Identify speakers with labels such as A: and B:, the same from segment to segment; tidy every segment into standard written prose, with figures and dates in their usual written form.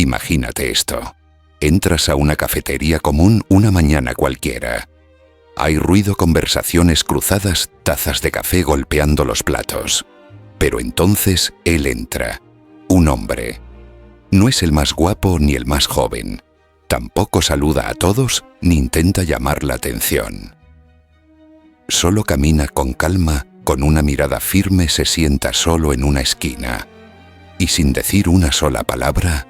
A: Imagínate esto. Entras a una cafetería común una mañana cualquiera. Hay ruido, conversaciones cruzadas, tazas de café golpeando los platos. Pero entonces él entra. Un hombre. No es el más guapo ni el más joven. Tampoco saluda a todos ni intenta llamar la atención. Solo camina con calma, con una mirada firme se sienta solo en una esquina. Y sin decir una sola palabra,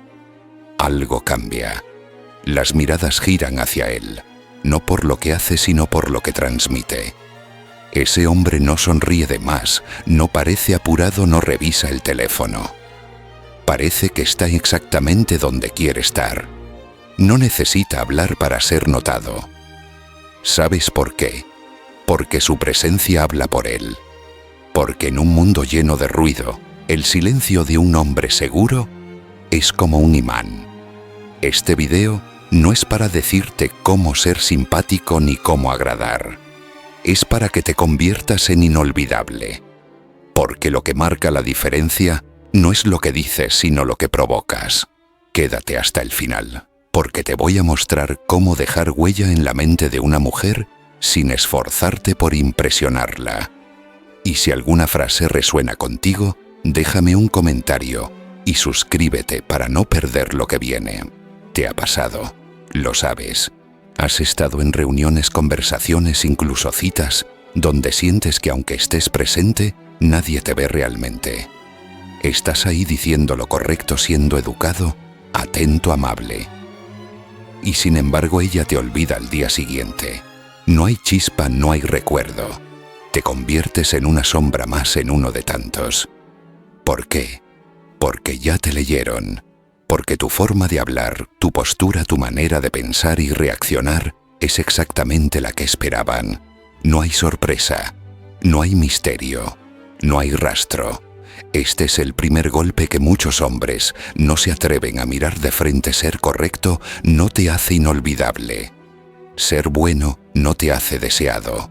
A: algo cambia. Las miradas giran hacia él, no por lo que hace sino por lo que transmite. Ese hombre no sonríe de más, no parece apurado, no revisa el teléfono. Parece que está exactamente donde quiere estar. No necesita hablar para ser notado. ¿Sabes por qué? Porque su presencia habla por él. Porque en un mundo lleno de ruido, el silencio de un hombre seguro es como un imán. Este video no es para decirte cómo ser simpático ni cómo agradar. Es para que te conviertas en inolvidable. Porque lo que marca la diferencia no es lo que dices, sino lo que provocas. Quédate hasta el final, porque te voy a mostrar cómo dejar huella en la mente de una mujer sin esforzarte por impresionarla. Y si alguna frase resuena contigo, déjame un comentario y suscríbete para no perder lo que viene. ¿Te ha pasado? Lo sabes. Has estado en reuniones, conversaciones, incluso citas, donde sientes que aunque estés presente, nadie te ve realmente. Estás ahí diciendo lo correcto, siendo educado, atento, amable. Y sin embargo ella te olvida al día siguiente. No hay chispa, no hay recuerdo. Te conviertes en una sombra más, en uno de tantos. ¿Por qué? Porque ya te leyeron. Porque tu forma de hablar, tu postura, tu manera de pensar y reaccionar es exactamente la que esperaban. No hay sorpresa, no hay misterio, no hay rastro. Este es el primer golpe que muchos hombres no se atreven a mirar de frente. Ser correcto no te hace inolvidable. Ser bueno no te hace deseado.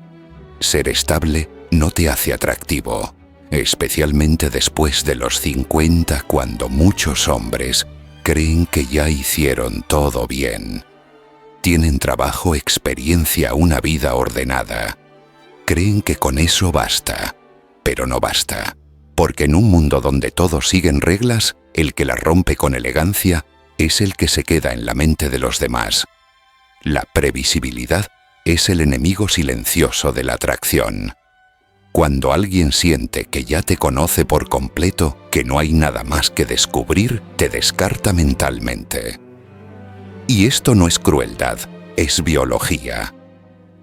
A: Ser estable no te hace atractivo. Especialmente después de los 50, cuando muchos hombres creen que ya hicieron todo bien. Tienen trabajo, experiencia, una vida ordenada. Creen que con eso basta, pero no basta. Porque en un mundo donde todos siguen reglas, el que las rompe con elegancia es el que se queda en la mente de los demás. La previsibilidad es el enemigo silencioso de la atracción. Cuando alguien siente que ya te conoce por completo, que no hay nada más que descubrir, te descarta mentalmente. Y esto no es crueldad, es biología.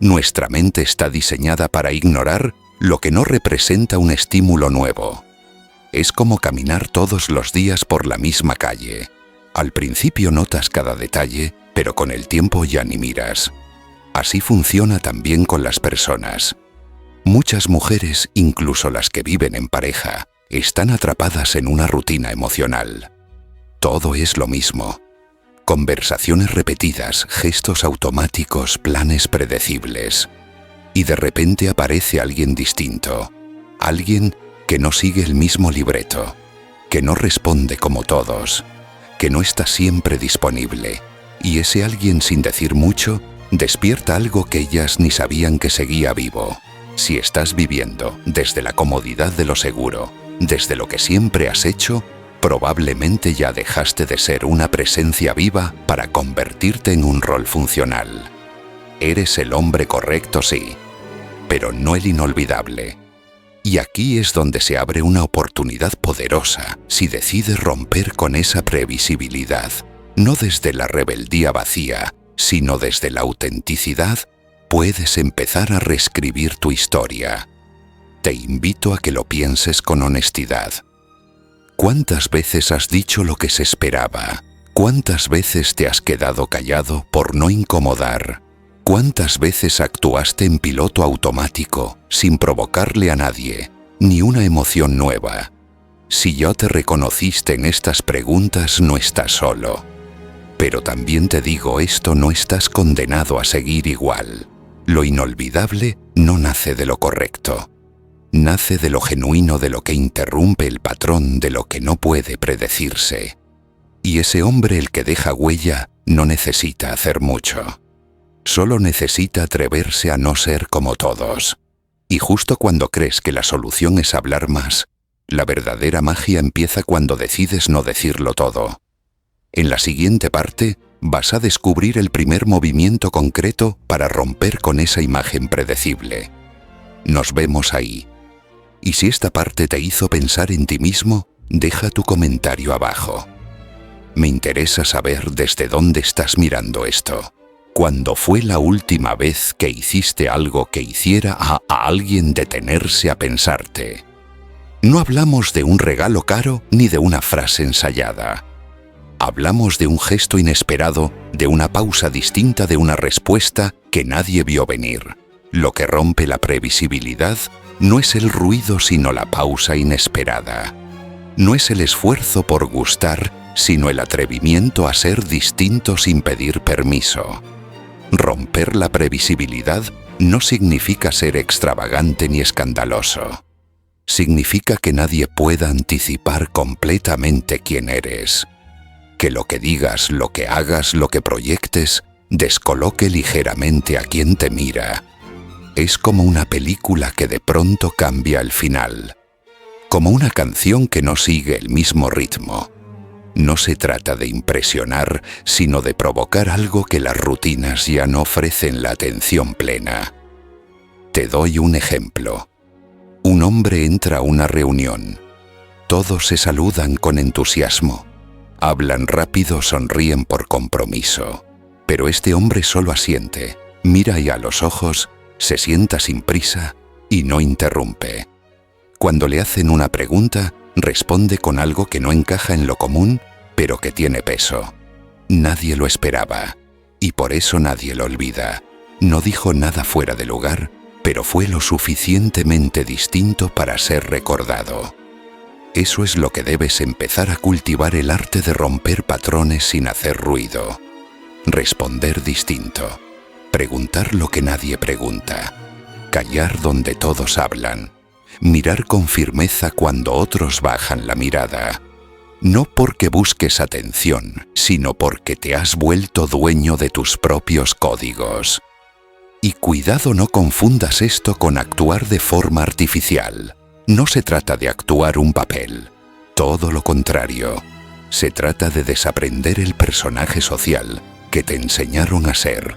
A: Nuestra mente está diseñada para ignorar lo que no representa un estímulo nuevo. Es como caminar todos los días por la misma calle. Al principio notas cada detalle, pero con el tiempo ya ni miras. Así funciona también con las personas. Muchas mujeres, incluso las que viven en pareja, están atrapadas en una rutina emocional. Todo es lo mismo. Conversaciones repetidas, gestos automáticos, planes predecibles. Y de repente aparece alguien distinto. Alguien que no sigue el mismo libreto, que no responde como todos, que no está siempre disponible. Y ese alguien, sin decir mucho, despierta algo que ellas ni sabían que seguía vivo. Si estás viviendo desde la comodidad de lo seguro, desde lo que siempre has hecho, probablemente ya dejaste de ser una presencia viva para convertirte en un rol funcional. Eres el hombre correcto, sí, pero no el inolvidable. Y aquí es donde se abre una oportunidad poderosa si decides romper con esa previsibilidad, no desde la rebeldía vacía, sino desde la autenticidad. Puedes empezar a reescribir tu historia. Te invito a que lo pienses con honestidad. ¿Cuántas veces has dicho lo que se esperaba? ¿Cuántas veces te has quedado callado por no incomodar? ¿Cuántas veces actuaste en piloto automático, sin provocarle a nadie, ni una emoción nueva? Si ya te reconociste en estas preguntas, no estás solo. Pero también te digo esto, no estás condenado a seguir igual. Lo inolvidable no nace de lo correcto. Nace de lo genuino, de lo que interrumpe el patrón, de lo que no puede predecirse. Y ese hombre, el que deja huella, no necesita hacer mucho. Solo necesita atreverse a no ser como todos. Y justo cuando crees que la solución es hablar más, la verdadera magia empieza cuando decides no decirlo todo. En la siguiente parte, vas a descubrir el primer movimiento concreto para romper con esa imagen predecible. Nos vemos ahí. Y si esta parte te hizo pensar en ti mismo, deja tu comentario abajo. Me interesa saber desde dónde estás mirando esto. ¿Cuándo fue la última vez que hiciste algo que hiciera a alguien detenerse a pensarte? No hablamos de un regalo caro ni de una frase ensayada. Hablamos de un gesto inesperado, de una pausa distinta, de una respuesta que nadie vio venir. Lo que rompe la previsibilidad no es el ruido, sino la pausa inesperada. No es el esfuerzo por gustar, sino el atrevimiento a ser distinto sin pedir permiso. Romper la previsibilidad no significa ser extravagante ni escandaloso. Significa que nadie pueda anticipar completamente quién eres. Que lo que digas, lo que hagas, lo que proyectes, descoloque ligeramente a quien te mira. Es como una película que de pronto cambia el final. Como una canción que no sigue el mismo ritmo. No se trata de impresionar, sino de provocar algo que las rutinas ya no ofrecen la atención plena. Te doy un ejemplo. Un hombre entra a una reunión. Todos se saludan con entusiasmo. Hablan rápido, sonríen por compromiso. Pero este hombre solo asiente, mira ya a los ojos, se sienta sin prisa y no interrumpe. Cuando le hacen una pregunta, responde con algo que no encaja en lo común, pero que tiene peso. Nadie lo esperaba, y por eso nadie lo olvida. No dijo nada fuera de lugar, pero fue lo suficientemente distinto para ser recordado. Eso es lo que debes empezar a cultivar, el arte de romper patrones sin hacer ruido. Responder distinto. Preguntar lo que nadie pregunta. Callar donde todos hablan. Mirar con firmeza cuando otros bajan la mirada. No porque busques atención, sino porque te has vuelto dueño de tus propios códigos. Y cuidado, no confundas esto con actuar de forma artificial. No se trata de actuar un papel. Todo lo contrario. Se trata de desaprender el personaje social que te enseñaron a ser.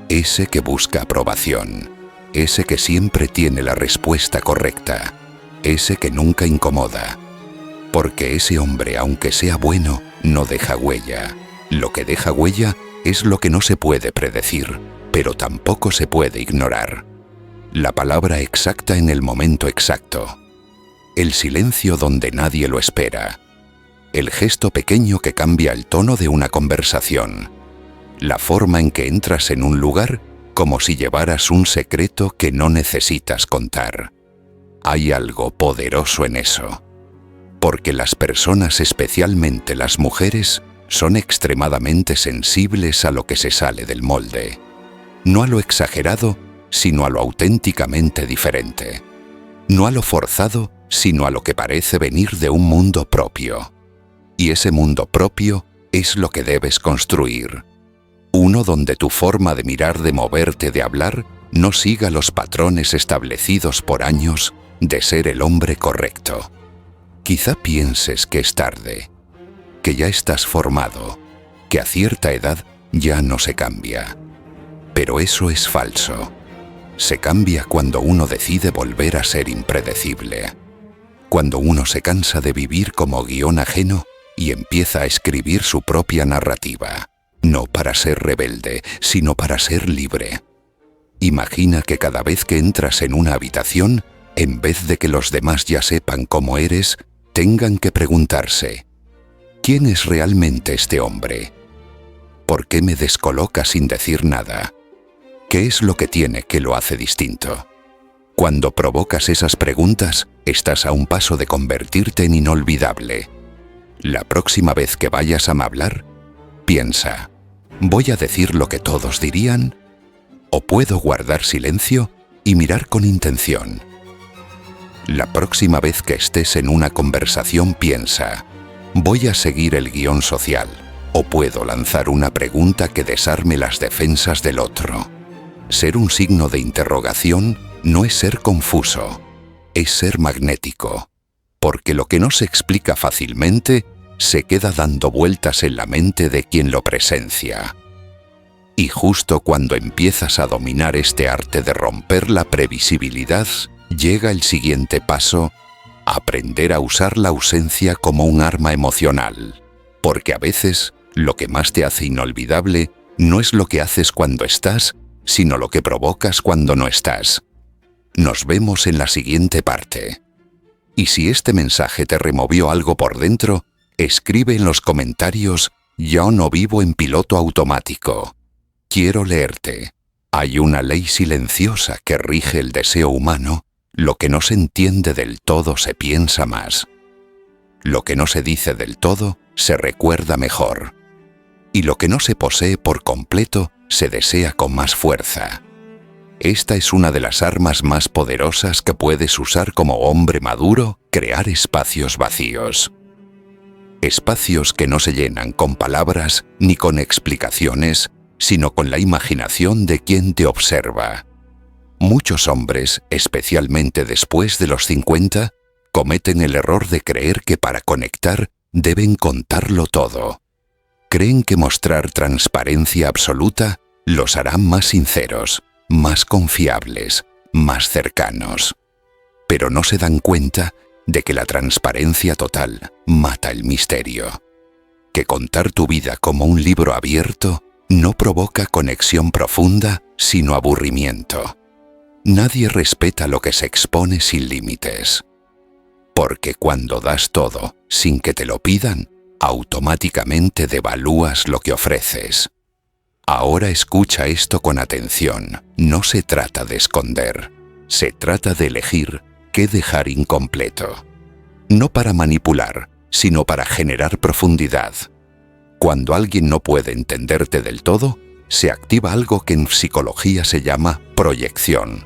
A: Ese que busca aprobación. Ese que siempre tiene la respuesta correcta. Ese que nunca incomoda. Porque ese hombre, aunque sea bueno, no deja huella. Lo que deja huella es lo que no se puede predecir, pero tampoco se puede ignorar. La palabra exacta en el momento exacto. El silencio donde nadie lo espera. El gesto pequeño que cambia el tono de una conversación. La forma en que entras en un lugar como si llevaras un secreto que no necesitas contar. Hay algo poderoso en eso. Porque las personas, especialmente las mujeres, son extremadamente sensibles a lo que se sale del molde. No a lo exagerado, sino a lo auténticamente diferente. No a lo forzado, sino a lo que parece venir de un mundo propio. Y ese mundo propio es lo que debes construir. Uno donde tu forma de mirar, de moverte, de hablar, no siga los patrones establecidos por años de ser el hombre correcto. Quizá pienses que es tarde, que ya estás formado, que a cierta edad ya no se cambia. Pero eso es falso. Se cambia cuando uno decide volver a ser impredecible. Cuando uno se cansa de vivir como guión ajeno y empieza a escribir su propia narrativa. No para ser rebelde, sino para ser libre. Imagina que cada vez que entras en una habitación, en vez de que los demás ya sepan cómo eres, tengan que preguntarse: ¿quién es realmente este hombre? ¿Por qué me descoloca sin decir nada? ¿Qué es lo que tiene que lo hace distinto? Cuando provocas esas preguntas, estás a un paso de convertirte en inolvidable. La próxima vez que vayas a hablar, piensa: ¿voy a decir lo que todos dirían? ¿O puedo guardar silencio y mirar con intención? La próxima vez que estés en una conversación, piensa: Voy a seguir el guión social, o puedo lanzar una pregunta que desarme las defensas del otro. Ser un signo de interrogación no es ser confuso, es ser magnético, porque lo que no se explica fácilmente se queda dando vueltas en la mente de quien lo presencia. Y justo cuando empiezas a dominar este arte de romper la previsibilidad, llega el siguiente paso: aprender a usar la ausencia como un arma emocional, porque a veces lo que más te hace inolvidable no es lo que haces cuando estás, sino lo que provocas cuando no estás. Nos vemos en la siguiente parte. Y si este mensaje te removió algo por dentro, escribe en los comentarios: yo no vivo en piloto automático. Quiero leerte. Hay una ley silenciosa que rige el deseo humano. Lo que no se entiende del todo se piensa más. Lo que no se dice del todo se recuerda mejor. Y lo que no se posee por completo se desea con más fuerza. Esta es una de las armas más poderosas que puedes usar como hombre maduro: crear espacios vacíos. Espacios que no se llenan con palabras ni con explicaciones, sino con la imaginación de quien te observa. Muchos hombres, especialmente después de los 50, cometen el error de creer que para conectar deben contarlo todo. Creen que mostrar transparencia absoluta los hará más sinceros, más confiables, más cercanos. Pero no se dan cuenta de que la transparencia total mata el misterio. Que contar tu vida como un libro abierto no provoca conexión profunda, sino aburrimiento. Nadie respeta lo que se expone sin límites. Porque cuando das todo sin que te lo pidan, automáticamente devalúas lo que ofreces. Ahora escucha esto con atención. No se trata de esconder. Se trata de elegir qué dejar incompleto. No para manipular, sino para generar profundidad. Cuando alguien no puede entenderte del todo, se activa algo que en psicología se llama proyección.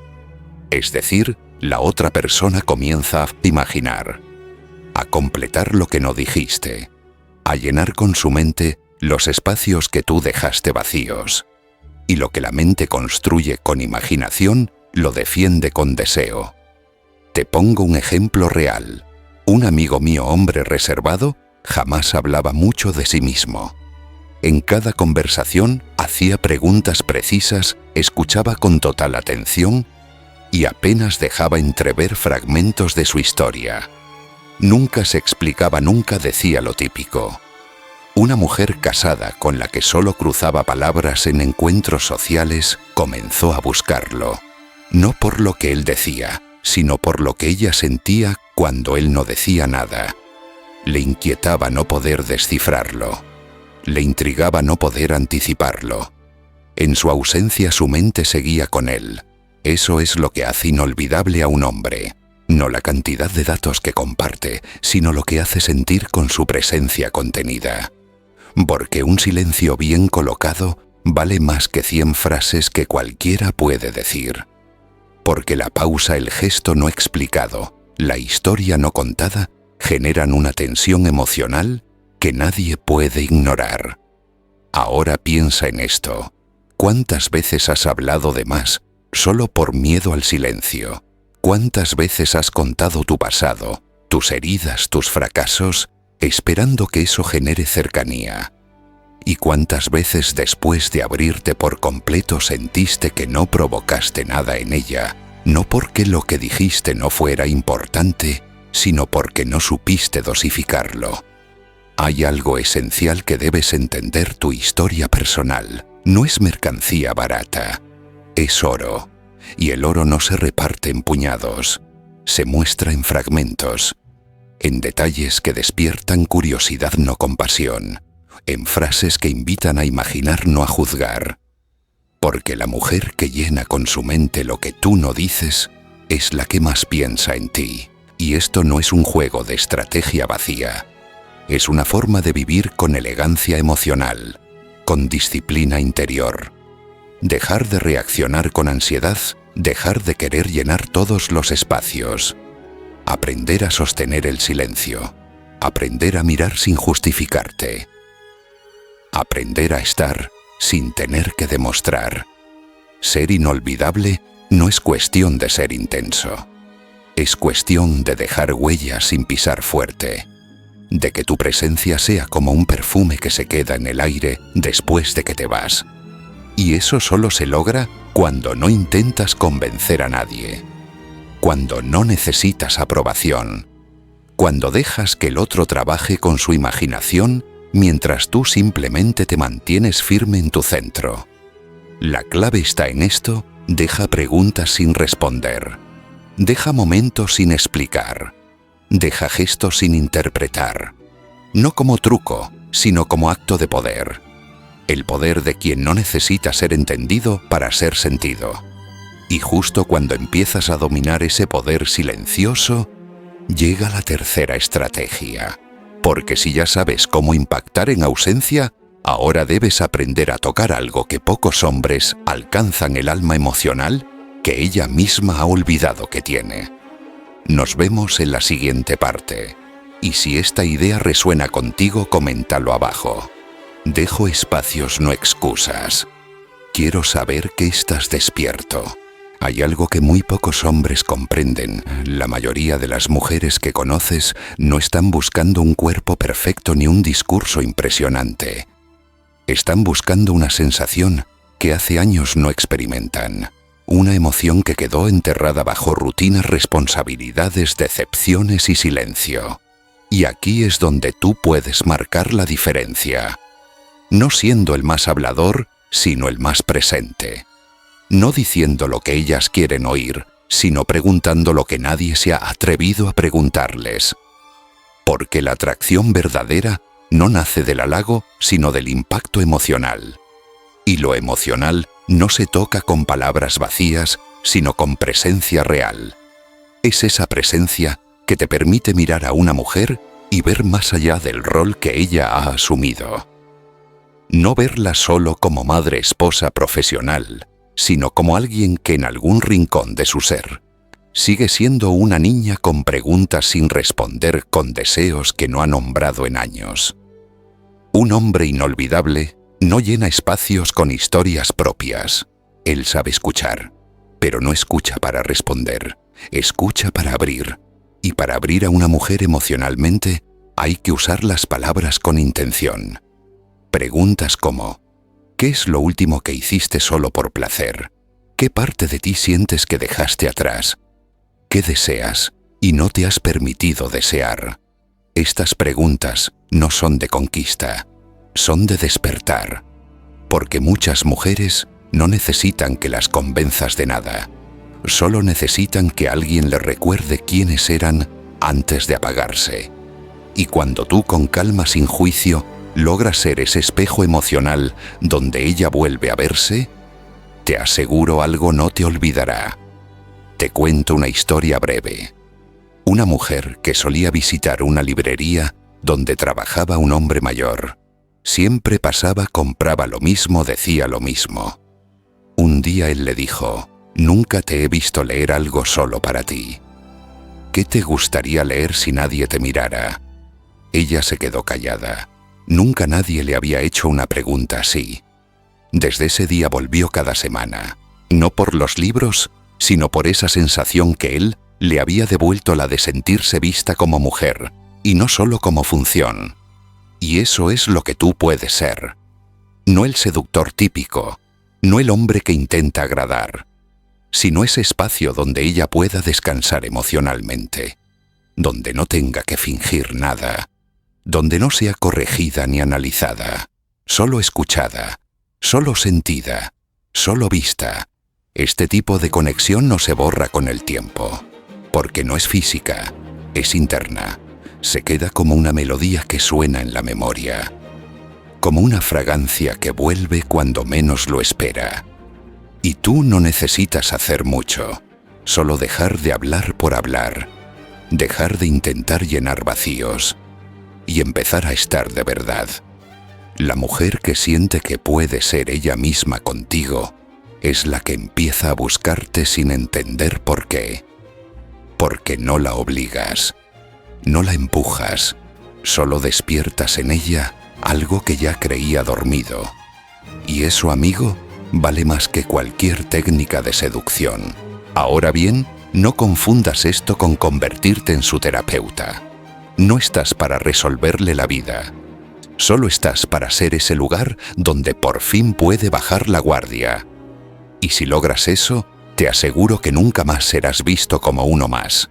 A: Es decir, la otra persona comienza a imaginar, a completar lo que no dijiste, a llenar con su mente los espacios que tú dejaste vacíos. Y lo que la mente construye con imaginación, lo defiende con deseo. Te pongo un ejemplo real. Un amigo mío, hombre reservado, jamás hablaba mucho de sí mismo. En cada conversación hacía preguntas precisas, escuchaba con total atención y apenas dejaba entrever fragmentos de su historia. Nunca se explicaba, nunca decía lo típico. Una mujer casada con la que solo cruzaba palabras en encuentros sociales comenzó a buscarlo. No por lo que él decía, sino por lo que ella sentía cuando él no decía nada. Le inquietaba no poder descifrarlo. Le intrigaba no poder anticiparlo. En su ausencia su mente seguía con él. Eso es lo que hace inolvidable a un hombre. No la cantidad de datos que comparte, sino lo que hace sentir con su presencia contenida. Porque un silencio bien colocado vale más que 100 frases que cualquiera puede decir. Porque la pausa, el gesto no explicado, la historia no contada, generan una tensión emocional que nadie puede ignorar. Ahora piensa en esto. ¿Cuántas veces has hablado de más solo por miedo al silencio? ¿Cuántas veces has contado tu pasado, tus heridas, tus fracasos, esperando que eso genere cercanía? ¿Y cuántas veces después de abrirte por completo sentiste que no provocaste nada en ella, no porque lo que dijiste no fuera importante, sino porque no supiste dosificarlo? Hay algo esencial que debes entender: tu historia personal no es mercancía barata, es oro. Y el oro no se reparte en puñados, se muestra en fragmentos, en detalles que despiertan curiosidad, no compasión, en frases que invitan a imaginar, no a juzgar. Porque la mujer que llena con su mente lo que tú no dices es la que más piensa en ti. Y esto no es un juego de estrategia vacía. Es una forma de vivir con elegancia emocional, con disciplina interior. Dejar de reaccionar con ansiedad, dejar de querer llenar todos los espacios. Aprender a sostener el silencio. Aprender a mirar sin justificarte. Aprender a estar sin tener que demostrar. Ser inolvidable no es cuestión de ser intenso. Es cuestión de dejar huellas sin pisar fuerte. De que tu presencia sea como un perfume que se queda en el aire después de que te vas. Y eso solo se logra cuando no intentas convencer a nadie. Cuando no necesitas aprobación. Cuando dejas que el otro trabaje con su imaginación mientras tú simplemente te mantienes firme en tu centro. La clave está en esto: deja preguntas sin responder. Deja momentos sin explicar. Deja gestos sin interpretar. No como truco, sino como acto de poder. El poder de quien no necesita ser entendido para ser sentido. Y justo cuando empiezas a dominar ese poder silencioso, llega la tercera estrategia. Porque si ya sabes cómo impactar en ausencia, ahora debes aprender a tocar algo que pocos hombres alcanzan: el alma emocional que ella misma ha olvidado que tiene. Nos vemos en la siguiente parte. Y si esta idea resuena contigo, coméntalo abajo. Dejo espacios, no excusas. Quiero saber que estás despierto. Hay algo que muy pocos hombres comprenden. La mayoría de las mujeres que conoces no están buscando un cuerpo perfecto ni un discurso impresionante. Están buscando una sensación que hace años no experimentan. Una emoción que quedó enterrada bajo rutinas, responsabilidades, decepciones y silencio. Y aquí es donde tú puedes marcar la diferencia. No siendo el más hablador, sino el más presente. No diciendo lo que ellas quieren oír, sino preguntando lo que nadie se ha atrevido a preguntarles. Porque la atracción verdadera no nace del halago, sino del impacto emocional. Y lo emocional no se toca con palabras vacías, sino con presencia real. Es esa presencia que te permite mirar a una mujer y ver más allá del rol que ella ha asumido. No verla solo como madre, esposa, profesional, sino como alguien que en algún rincón de su ser sigue siendo una niña con preguntas sin responder, con deseos que no ha nombrado en años. Un hombre inolvidable no llena espacios con historias propias. Él sabe escuchar, pero no escucha para responder, escucha para abrir. Y para abrir a una mujer emocionalmente hay que usar las palabras con intención. Preguntas como: ¿qué es lo último que hiciste solo por placer? ¿Qué parte de ti sientes que dejaste atrás? ¿Qué deseas y no te has permitido desear? Estas preguntas no son de conquista, son de despertar. Porque muchas mujeres no necesitan que las convenzas de nada. Solo necesitan que alguien les recuerde quiénes eran antes de apagarse. Y cuando tú, con calma, sin juicio, logras ser ese espejo emocional donde ella vuelve a verse, te aseguro algo no te olvidará. Te cuento una historia breve. Una mujer que solía visitar una librería donde trabajaba un hombre mayor. Siempre pasaba, compraba lo mismo, decía lo mismo. Un día él le dijo: «Nunca te he visto leer algo solo para ti. ¿Qué te gustaría leer si nadie te mirara?» Ella se quedó callada. Nunca nadie le había hecho una pregunta así. Desde ese día volvió cada semana, no por los libros, sino por esa sensación que él le había devuelto, la de sentirse vista como mujer, y no solo como función. Y eso es lo que tú puedes ser. No el seductor típico, no el hombre que intenta agradar, sino ese espacio donde ella pueda descansar emocionalmente, donde no tenga que fingir nada, donde no sea corregida ni analizada, solo escuchada, solo sentida, solo vista. Este tipo de conexión no se borra con el tiempo, porque no es física, es interna. Se queda como una melodía que suena en la memoria, como una fragancia que vuelve cuando menos lo espera. Y tú no necesitas hacer mucho, solo dejar de hablar por hablar, dejar de intentar llenar vacíos y empezar a estar de verdad. La mujer que siente que puede ser ella misma contigo es la que empieza a buscarte sin entender por qué. Porque no la obligas, no la empujas, Solo despiertas en ella algo que ya creía dormido. Y eso, amigo, vale más que cualquier técnica de seducción. Ahora bien, no confundas esto con convertirte en su terapeuta. No estás para resolverle la vida. Solo estás para ser ese lugar donde por fin puede bajar la guardia. Y si logras eso, te aseguro que nunca más serás visto como uno más.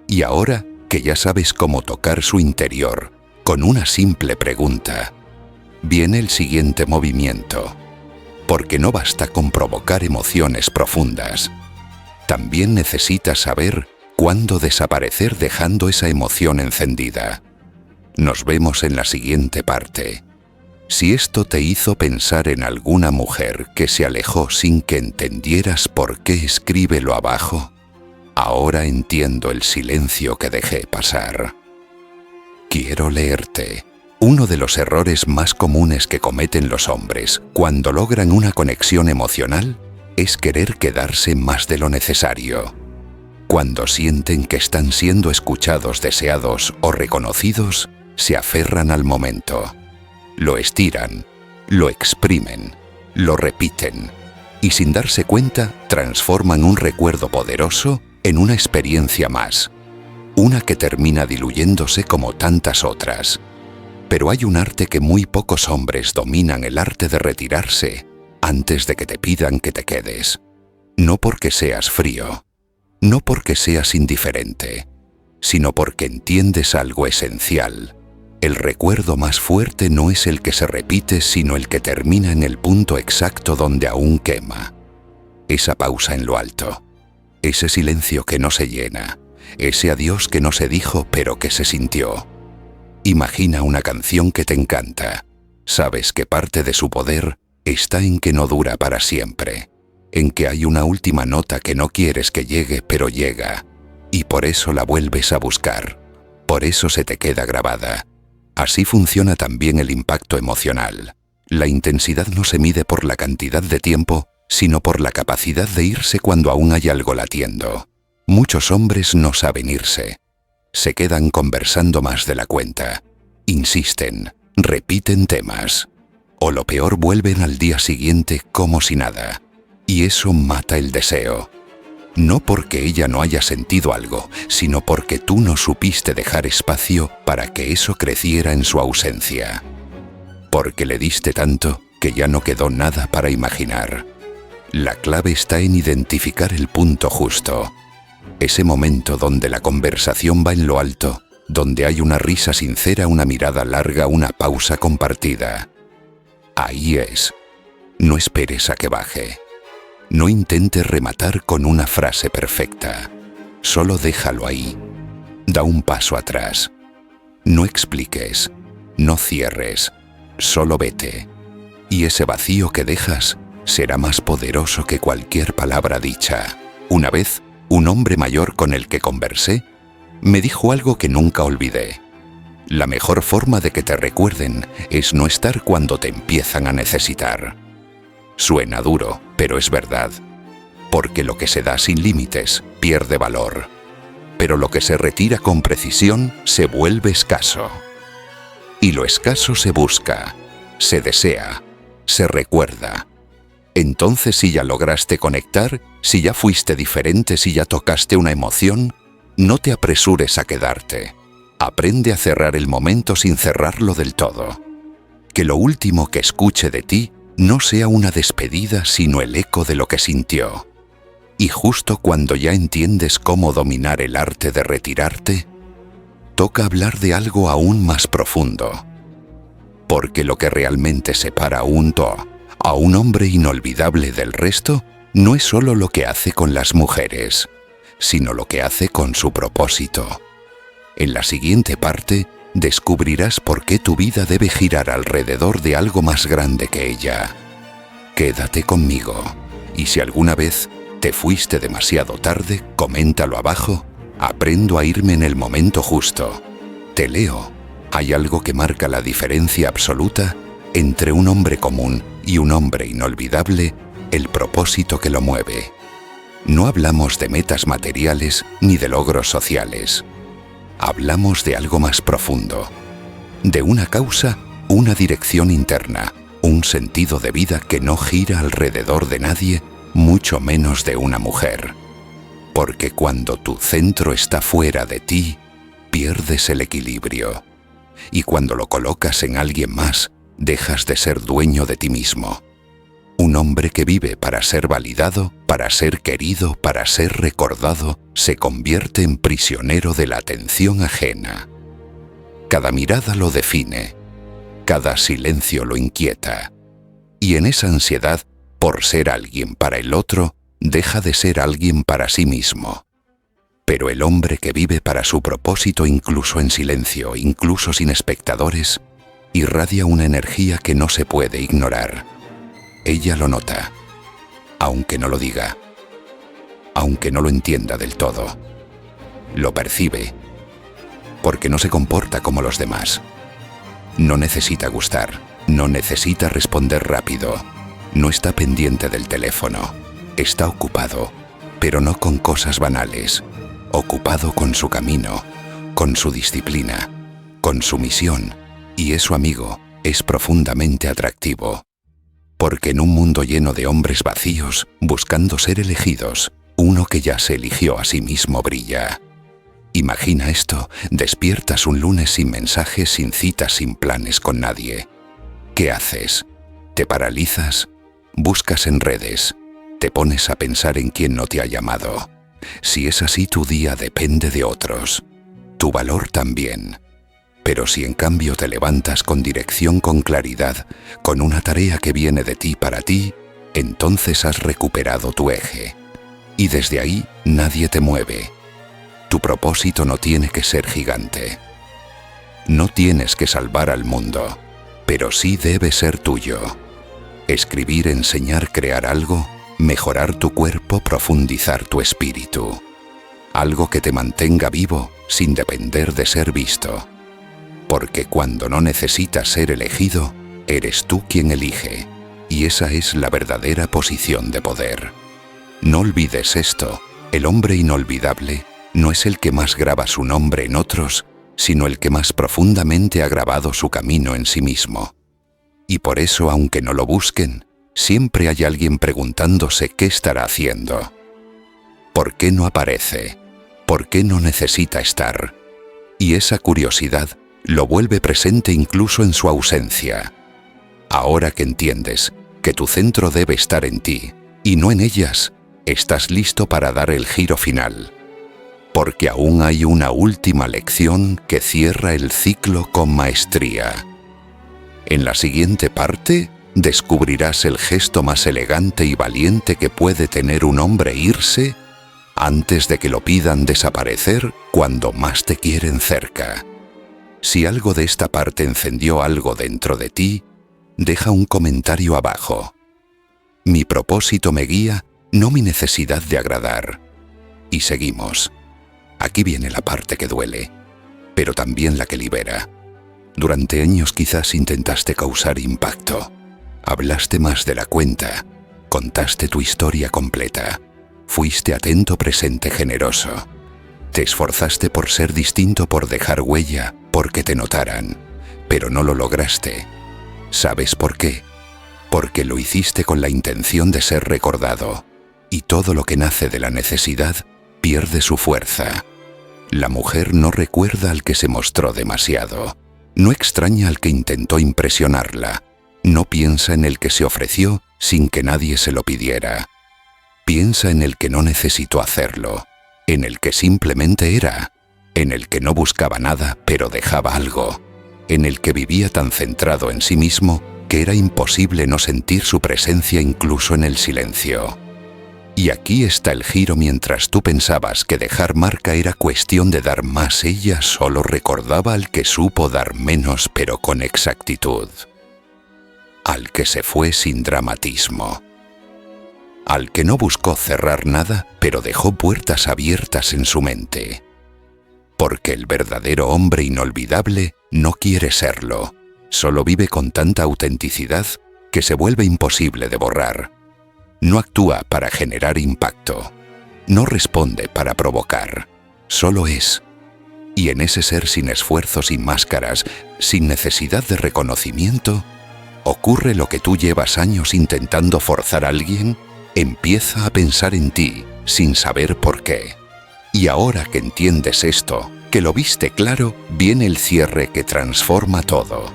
A: Y ahora que ya sabes cómo tocar su interior, con una simple pregunta, viene el siguiente movimiento. Porque no basta con provocar emociones profundas. También necesitas saber cuándo desaparecer dejando esa emoción encendida. Nos vemos en la siguiente parte. Si esto te hizo pensar en alguna mujer que se alejó sin que entendieras por qué, escríbelo abajo. Ahora entiendo el silencio que dejé pasar. Quiero leerte. Uno de los errores más comunes que cometen los hombres cuando logran una conexión emocional es querer quedarse más de lo necesario. Cuando sienten que están siendo escuchados, deseados o reconocidos, se aferran al momento. Lo estiran, lo exprimen, lo repiten y sin darse cuenta transforman un recuerdo poderoso en una experiencia más, una que termina diluyéndose como tantas otras. Pero hay un arte que muy pocos hombres dominan, el arte de retirarse antes de que te pidan que te quedes. No porque seas frío, no porque seas indiferente, sino porque entiendes algo esencial. El recuerdo más fuerte no es el que se repite, sino el que termina en el punto exacto donde aún quema. Esa pausa en lo alto, ese silencio que no se llena, ese adiós que no se dijo pero que se sintió. Imagina una canción que te encanta. Sabes que parte de su poder está en que no dura para siempre, en que hay una última nota que no quieres que llegue pero llega, y por eso la vuelves a buscar, por eso se te queda grabada. Así funciona también el impacto emocional. La intensidad no se mide por la cantidad de tiempo, sino por la capacidad de irse cuando aún hay algo latiendo. Muchos hombres no saben irse. Se quedan conversando más de la cuenta. Insisten, repiten temas. O lo peor, vuelven al día siguiente como si nada. Y eso mata el deseo. No porque ella no haya sentido algo, sino porque tú no supiste dejar espacio para que eso creciera en su ausencia. Porque le diste tanto que ya no quedó nada para imaginar. La clave está en identificar el punto justo. Ese momento donde la conversación va en lo alto, donde hay una risa sincera, una mirada larga, una pausa compartida. Ahí es. No esperes a que baje. No intentes rematar con una frase perfecta. Solo déjalo ahí. Da un paso atrás. No expliques. No cierres. Solo vete. Y ese vacío que dejas será más poderoso que cualquier palabra dicha. Una vez, un hombre mayor con el que conversé me dijo algo que nunca olvidé. La mejor forma de que te recuerden es no estar cuando te empiezan a necesitar. Suena duro, pero es verdad. Porque lo que se da sin límites pierde valor. Pero lo que se retira con precisión se vuelve escaso. Y lo escaso se busca, se desea, se recuerda. Entonces, si ya lograste conectar, si ya fuiste diferente, si ya tocaste una emoción, no te apresures a quedarte. Aprende a cerrar el momento sin cerrarlo del todo. Que lo último que escuche de ti no sea una despedida, sino el eco de lo que sintió. Y justo cuando ya entiendes cómo dominar el arte de retirarte, toca hablar de algo aún más profundo. Porque lo que realmente separa a un hombre inolvidable del resto no es solo lo que hace con las mujeres, sino lo que hace con su propósito. En la siguiente parte, descubrirás por qué tu vida debe girar alrededor de algo más grande que ella. Quédate conmigo, y si alguna vez te fuiste demasiado tarde, coméntalo abajo. Aprendo a irme en el momento justo. Te leo. Hay algo que marca la diferencia absoluta entre un hombre común y un hombre inolvidable, el propósito que lo mueve. No hablamos de metas materiales ni de logros sociales. Hablamos de algo más profundo, De una causa, una dirección interna, un sentido de vida que no gira alrededor de nadie, mucho menos de una mujer. Porque cuando tu centro está fuera de ti, pierdes el equilibrio. Y cuando lo colocas en alguien más, dejas de ser dueño de ti mismo. Un hombre que vive para ser validado, para ser querido, para ser recordado, se convierte en prisionero de la atención ajena. Cada mirada lo define, cada silencio lo inquieta. Y en esa ansiedad, por ser alguien para el otro, deja de ser alguien para sí mismo. Pero el hombre que vive para su propósito, incluso en silencio, incluso sin espectadores, irradia una energía que no se puede ignorar. Ella lo nota, aunque no lo diga, aunque no lo entienda del todo. Lo percibe, porque no se comporta como los demás. No necesita gustar, no necesita responder rápido, no está pendiente del teléfono, está ocupado, pero no con cosas banales, ocupado con su camino, con su disciplina, con su misión, y es su amigo, es profundamente atractivo. Porque en un mundo lleno de hombres vacíos, buscando ser elegidos, uno que ya se eligió a sí mismo brilla. Imagina esto, despiertas un lunes sin mensajes, sin citas, sin planes con nadie. ¿Qué haces? ¿Te paralizas? Buscas en redes, te pones a pensar en quién no te ha llamado. Si es así, tu día depende de otros, tu valor también. Pero si en cambio te levantas con dirección, con claridad, con una tarea que viene de ti para ti, entonces has recuperado tu eje. Y desde ahí nadie te mueve. Tu propósito no tiene que ser gigante. No tienes que salvar al mundo, pero sí debe ser tuyo. Escribir, enseñar, crear algo, mejorar tu cuerpo, profundizar tu espíritu. Algo que te mantenga vivo sin depender de ser visto. Porque cuando no necesitas ser elegido, eres tú quien elige, y esa es la verdadera posición de poder. No olvides esto, el hombre inolvidable no es el que más graba su nombre en otros, sino el que más profundamente ha grabado su camino en sí mismo. Y por eso, aunque no lo busquen, siempre hay alguien preguntándose qué estará haciendo. ¿Por qué no aparece? ¿Por qué no necesita estar? Y esa curiosidad lo vuelve presente incluso en su ausencia. Ahora que entiendes que tu centro debe estar en ti y no en ellas, estás listo para dar el giro final. Porque aún hay una última lección que cierra el ciclo con maestría. En la siguiente parte, descubrirás el gesto más elegante y valiente que puede tener un hombre: irse antes de que lo pidan desaparecer cuando más te quieren cerca. Si algo de esta parte encendió algo dentro de ti, deja un comentario abajo. Mi propósito me guía, no mi necesidad de agradar. Y seguimos. Aquí viene la parte que duele, pero también la que libera. Durante años quizás intentaste causar impacto. Hablaste más de la cuenta. Contaste tu historia completa. Fuiste atento, presente, generoso. Te esforzaste por ser distinto, por dejar huella, porque te notaran, pero no lo lograste. ¿Sabes por qué? Porque lo hiciste con la intención de ser recordado, y todo lo que nace de la necesidad pierde su fuerza. La mujer no recuerda al que se mostró demasiado, no extraña al que intentó impresionarla, no piensa en el que se ofreció sin que nadie se lo pidiera. Piensa en el que no necesitó hacerlo, en el que simplemente era, en el que no buscaba nada pero dejaba algo, en el que vivía tan centrado en sí mismo que era imposible no sentir su presencia incluso en el silencio. Y aquí está el giro: mientras tú pensabas que dejar marca era cuestión de dar más, ella solo recordaba al que supo dar menos pero con exactitud, al que se fue sin dramatismo, al que no buscó cerrar nada pero dejó puertas abiertas en su mente. Porque el verdadero hombre inolvidable no quiere serlo, solo vive con tanta autenticidad que se vuelve imposible de borrar. No actúa para generar impacto, no responde para provocar, solo es. Y en ese ser sin esfuerzo, sin máscaras, sin necesidad de reconocimiento, ocurre lo que tú llevas años intentando forzar a alguien, empieza a pensar en ti sin saber por qué. Y ahora que entiendes esto, que lo viste claro, viene el cierre que transforma todo.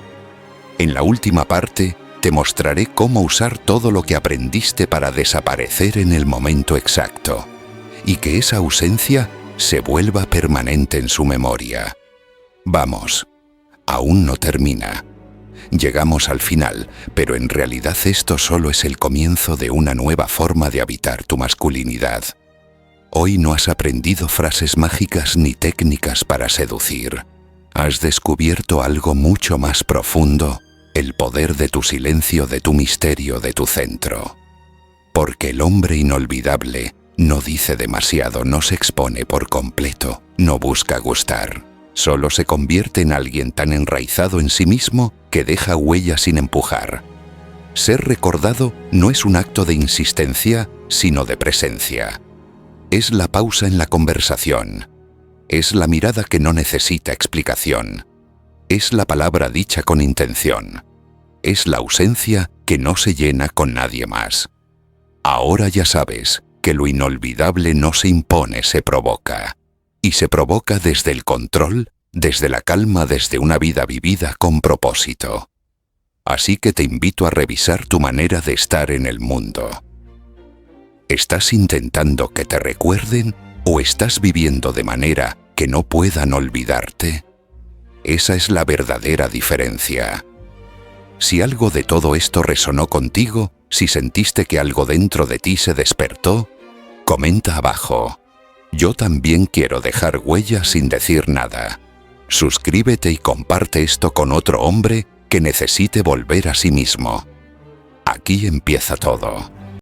A: En la última parte, te mostraré cómo usar todo lo que aprendiste para desaparecer en el momento exacto, y que esa ausencia se vuelva permanente en su memoria. Vamos, aún no termina. Llegamos al final, pero en realidad esto solo es el comienzo de una nueva forma de habitar tu masculinidad. Hoy no has aprendido frases mágicas ni técnicas para seducir. Has descubierto algo mucho más profundo, el poder de tu silencio, de tu misterio, de tu centro. Porque el hombre inolvidable no dice demasiado, no se expone por completo, no busca gustar. Solo se convierte en alguien tan enraizado en sí mismo que deja huella sin empujar. Ser recordado no es un acto de insistencia, sino de presencia. Es la pausa en la conversación. Es la mirada que no necesita explicación. Es la palabra dicha con intención. Es la ausencia que no se llena con nadie más. Ahora ya sabes que lo inolvidable no se impone, se provoca. Y se provoca desde el control, desde la calma, desde una vida vivida con propósito. Así que te invito a revisar tu manera de estar en el mundo. ¿Estás intentando que te recuerden o estás viviendo de manera que no puedan olvidarte? Esa es la verdadera diferencia. Si algo de todo esto resonó contigo, si sentiste que algo dentro de ti se despertó, comenta abajo. Yo también quiero dejar huella sin decir nada. Suscríbete y comparte esto con otro hombre que necesite volver a sí mismo. Aquí empieza todo.